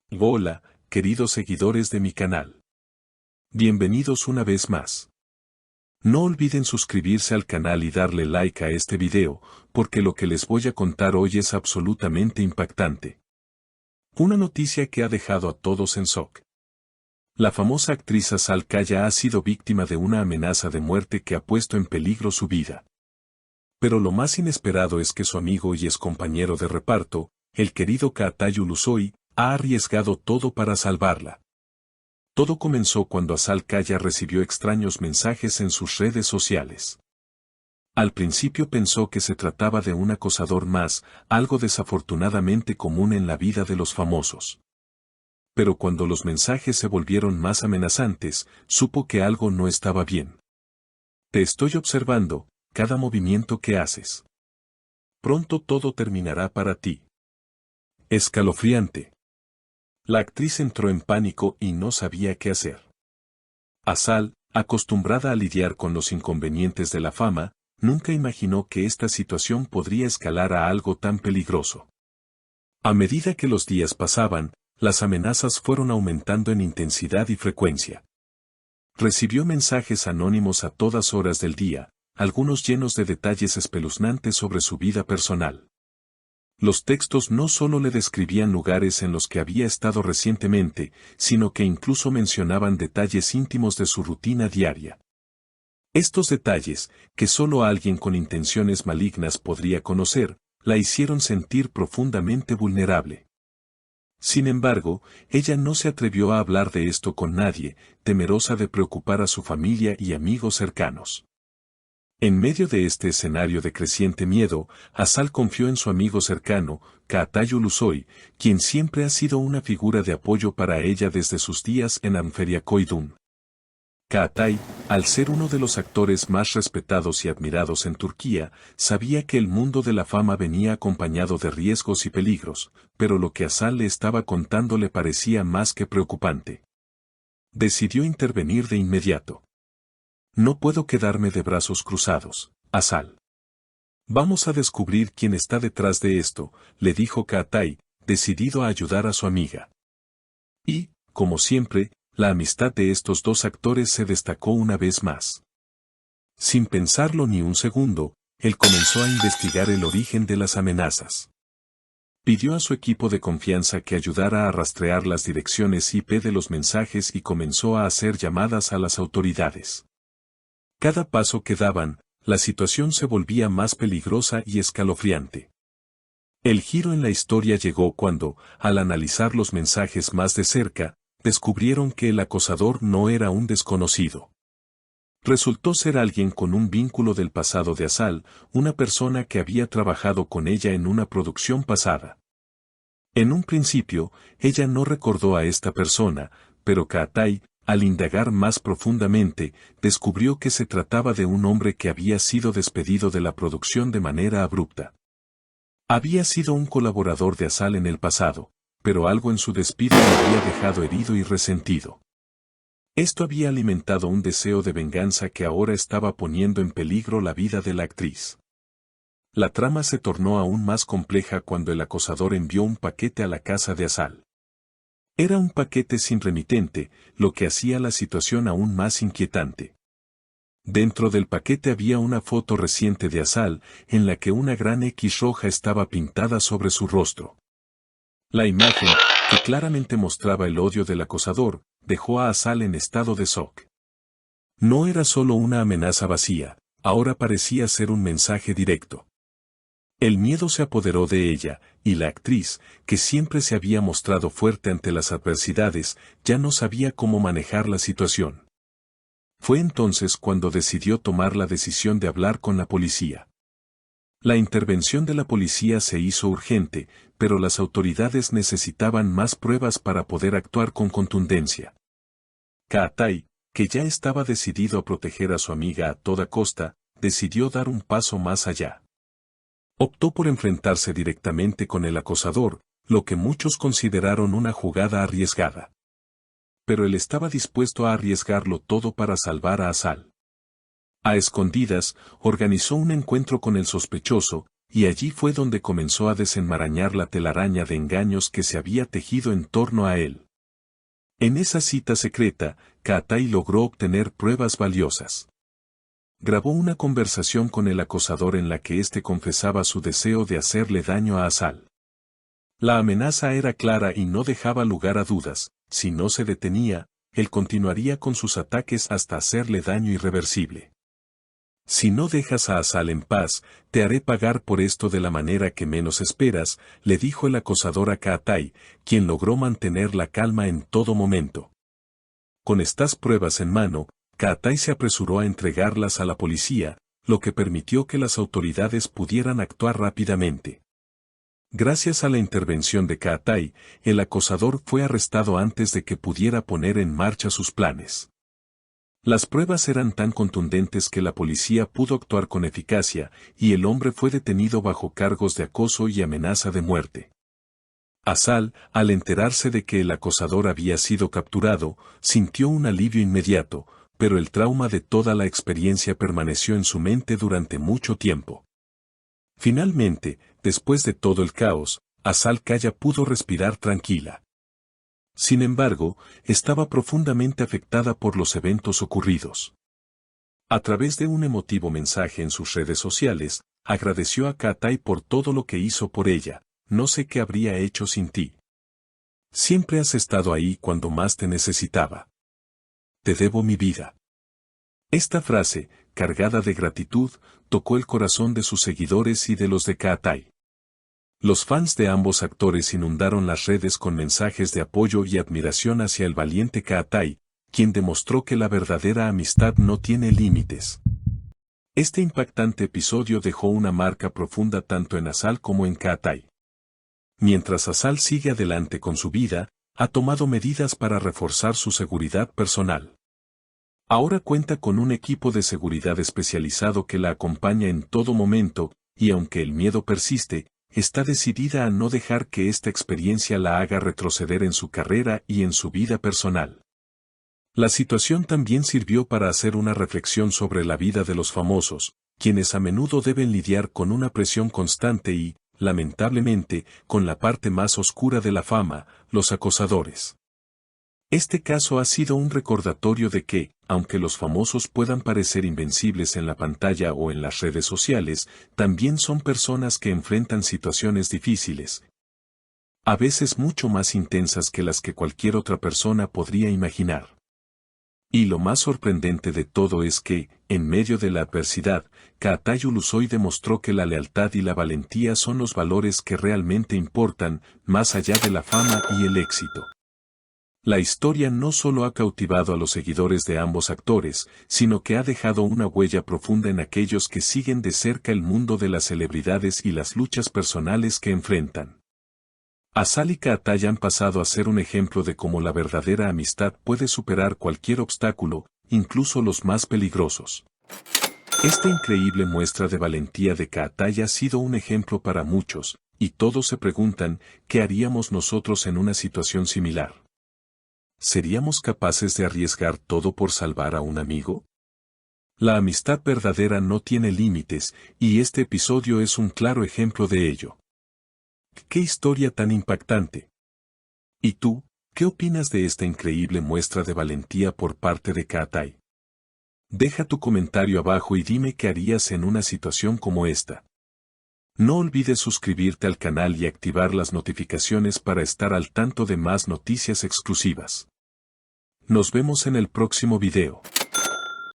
Hola, queridos seguidores de mi canal. Bienvenidos una vez más. No olviden suscribirse al canal y darle like a este video, porque lo que les voy a contar hoy es absolutamente impactante. Una noticia que ha dejado a todos en shock. La famosa actriz Azal Kaya ha sido víctima de una amenaza de muerte que ha puesto en peligro su vida. Pero lo más inesperado es que su amigo y excompañero de reparto, el querido Caatay Ulusoy, ha arriesgado todo para salvarla. Todo comenzó cuando Azal Kaya recibió extraños mensajes en sus redes sociales. Al principio pensó que se trataba de un acosador más, algo desafortunadamente común en la vida de los famosos. Pero cuando los mensajes se volvieron más amenazantes, supo que algo no estaba bien. Te estoy observando, cada movimiento que haces. Pronto todo terminará para ti. Escalofriante. La actriz entró en pánico y no sabía qué hacer. Azal, acostumbrada a lidiar con los inconvenientes de la fama, nunca imaginó que esta situación podría escalar a algo tan peligroso. A medida que los días pasaban, las amenazas fueron aumentando en intensidad y frecuencia. Recibió mensajes anónimos a todas horas del día, algunos llenos de detalles espeluznantes sobre su vida personal. Los textos no solo le describían lugares en los que había estado recientemente, sino que incluso mencionaban detalles íntimos de su rutina diaria. Estos detalles, que solo alguien con intenciones malignas podría conocer, la hicieron sentir profundamente vulnerable. Sin embargo, ella no se atrevió a hablar de esto con nadie, temerosa de preocupar a su familia y amigos cercanos. En medio de este escenario de creciente miedo, Azal confió en su amigo cercano, Caatay Ulusoy, quien siempre ha sido una figura de apoyo para ella desde sus días en Anferiakoidun. Caatay, al ser uno de los actores más respetados y admirados en Turquía, sabía que el mundo de la fama venía acompañado de riesgos y peligros, pero lo que Azal le estaba contando le parecía más que preocupante. Decidió intervenir de inmediato. No puedo quedarme de brazos cruzados, Azal. Vamos a descubrir quién está detrás de esto, le dijo Caatay, decidido a ayudar a su amiga. Y, como siempre, la amistad de estos dos actores se destacó una vez más. Sin pensarlo ni un segundo, él comenzó a investigar el origen de las amenazas. Pidió a su equipo de confianza que ayudara a rastrear las direcciones IP de los mensajes y comenzó a hacer llamadas a las autoridades. Cada paso que daban, la situación se volvía más peligrosa y escalofriante. El giro en la historia llegó cuando, al analizar los mensajes más de cerca, descubrieron que el acosador no era un desconocido. Resultó ser alguien con un vínculo del pasado de Azal, una persona que había trabajado con ella en una producción pasada. En un principio, ella no recordó a esta persona, pero Caatay, al indagar más profundamente, descubrió que se trataba de un hombre que había sido despedido de la producción de manera abrupta. Había sido un colaborador de Azal en el pasado, pero algo en su despido lo había dejado herido y resentido. Esto había alimentado un deseo de venganza que ahora estaba poniendo en peligro la vida de la actriz. La trama se tornó aún más compleja cuando el acosador envió un paquete a la casa de Azal. Era un paquete sin remitente, lo que hacía la situación aún más inquietante. Dentro del paquete había una foto reciente de Azal, en la que una gran X roja estaba pintada sobre su rostro. La imagen, que claramente mostraba el odio del acosador, dejó a Azal en estado de shock. No era solo una amenaza vacía, ahora parecía ser un mensaje directo. El miedo se apoderó de ella, y la actriz, que siempre se había mostrado fuerte ante las adversidades, ya no sabía cómo manejar la situación. Fue entonces cuando decidió tomar la decisión de hablar con la policía. La intervención de la policía se hizo urgente, pero las autoridades necesitaban más pruebas para poder actuar con contundencia. Caatay, que ya estaba decidido a proteger a su amiga a toda costa, decidió dar un paso más allá. Optó por enfrentarse directamente con el acosador, lo que muchos consideraron una jugada arriesgada. Pero él estaba dispuesto a arriesgarlo todo para salvar a Azal. A escondidas, organizó un encuentro con el sospechoso, y allí fue donde comenzó a desenmarañar la telaraña de engaños que se había tejido en torno a él. En esa cita secreta, Kaatai logró obtener pruebas valiosas. Grabó una conversación con el acosador en la que éste confesaba su deseo de hacerle daño a Asal. La amenaza era clara y no dejaba lugar a dudas: si no se detenía, él continuaría con sus ataques hasta hacerle daño irreversible. Si no dejas a Asal en paz, te haré pagar por esto de la manera que menos esperas, le dijo el acosador a Kaatai, quien logró mantener la calma en todo momento. Con estas pruebas en mano, Kaatai se apresuró a entregarlas a la policía, lo que permitió que las autoridades pudieran actuar rápidamente. Gracias a la intervención de Kaatai, el acosador fue arrestado antes de que pudiera poner en marcha sus planes. Las pruebas eran tan contundentes que la policía pudo actuar con eficacia, y el hombre fue detenido bajo cargos de acoso y amenaza de muerte. Asal, al enterarse de que el acosador había sido capturado, sintió un alivio inmediato, pero el trauma de toda la experiencia permaneció en su mente durante mucho tiempo. Finalmente, después de todo el caos, Asal Kaya pudo respirar tranquila. Sin embargo, estaba profundamente afectada por los eventos ocurridos. A través de un emotivo mensaje en sus redes sociales, agradeció a Kaatai por todo lo que hizo por ella: no sé qué habría hecho sin ti. Siempre has estado ahí cuando más te necesitaba. Te debo mi vida. Esta frase, cargada de gratitud, tocó el corazón de sus seguidores y de los de Kaatai. Los fans de ambos actores inundaron las redes con mensajes de apoyo y admiración hacia el valiente Kaatai, quien demostró que la verdadera amistad no tiene límites. Este impactante episodio dejó una marca profunda tanto en Asal como en Kaatai. Mientras Asal sigue adelante con su vida, ha tomado medidas para reforzar su seguridad personal. Ahora cuenta con un equipo de seguridad especializado que la acompaña en todo momento, y aunque el miedo persiste, está decidida a no dejar que esta experiencia la haga retroceder en su carrera y en su vida personal. La situación también sirvió para hacer una reflexión sobre la vida de los famosos, quienes a menudo deben lidiar con una presión constante y, lamentablemente, con la parte más oscura de la fama: los acosadores. Este caso ha sido un recordatorio de que, aunque los famosos puedan parecer invencibles en la pantalla o en las redes sociales, también son personas que enfrentan situaciones difíciles, a veces mucho más intensas que las que cualquier otra persona podría imaginar. Y lo más sorprendente de todo es que, en medio de la adversidad, Kaatai Ulusoy demostró que la lealtad y la valentía son los valores que realmente importan, más allá de la fama y el éxito. La historia no solo ha cautivado a los seguidores de ambos actores, sino que ha dejado una huella profunda en aquellos que siguen de cerca el mundo de las celebridades y las luchas personales que enfrentan. Asal y Kaatai han pasado a ser un ejemplo de cómo la verdadera amistad puede superar cualquier obstáculo, incluso los más peligrosos. Esta increíble muestra de valentía de Kaatai ha sido un ejemplo para muchos, y todos se preguntan: ¿qué haríamos nosotros en una situación similar? ¿Seríamos capaces de arriesgar todo por salvar a un amigo? La amistad verdadera no tiene límites, y este episodio es un claro ejemplo de ello. ¡Qué historia tan impactante! ¿Y tú, qué opinas de esta increíble muestra de valentía por parte de Kaatai? Deja tu comentario abajo y dime qué harías en una situación como esta. No olvides suscribirte al canal y activar las notificaciones para estar al tanto de más noticias exclusivas. Nos vemos en el próximo video.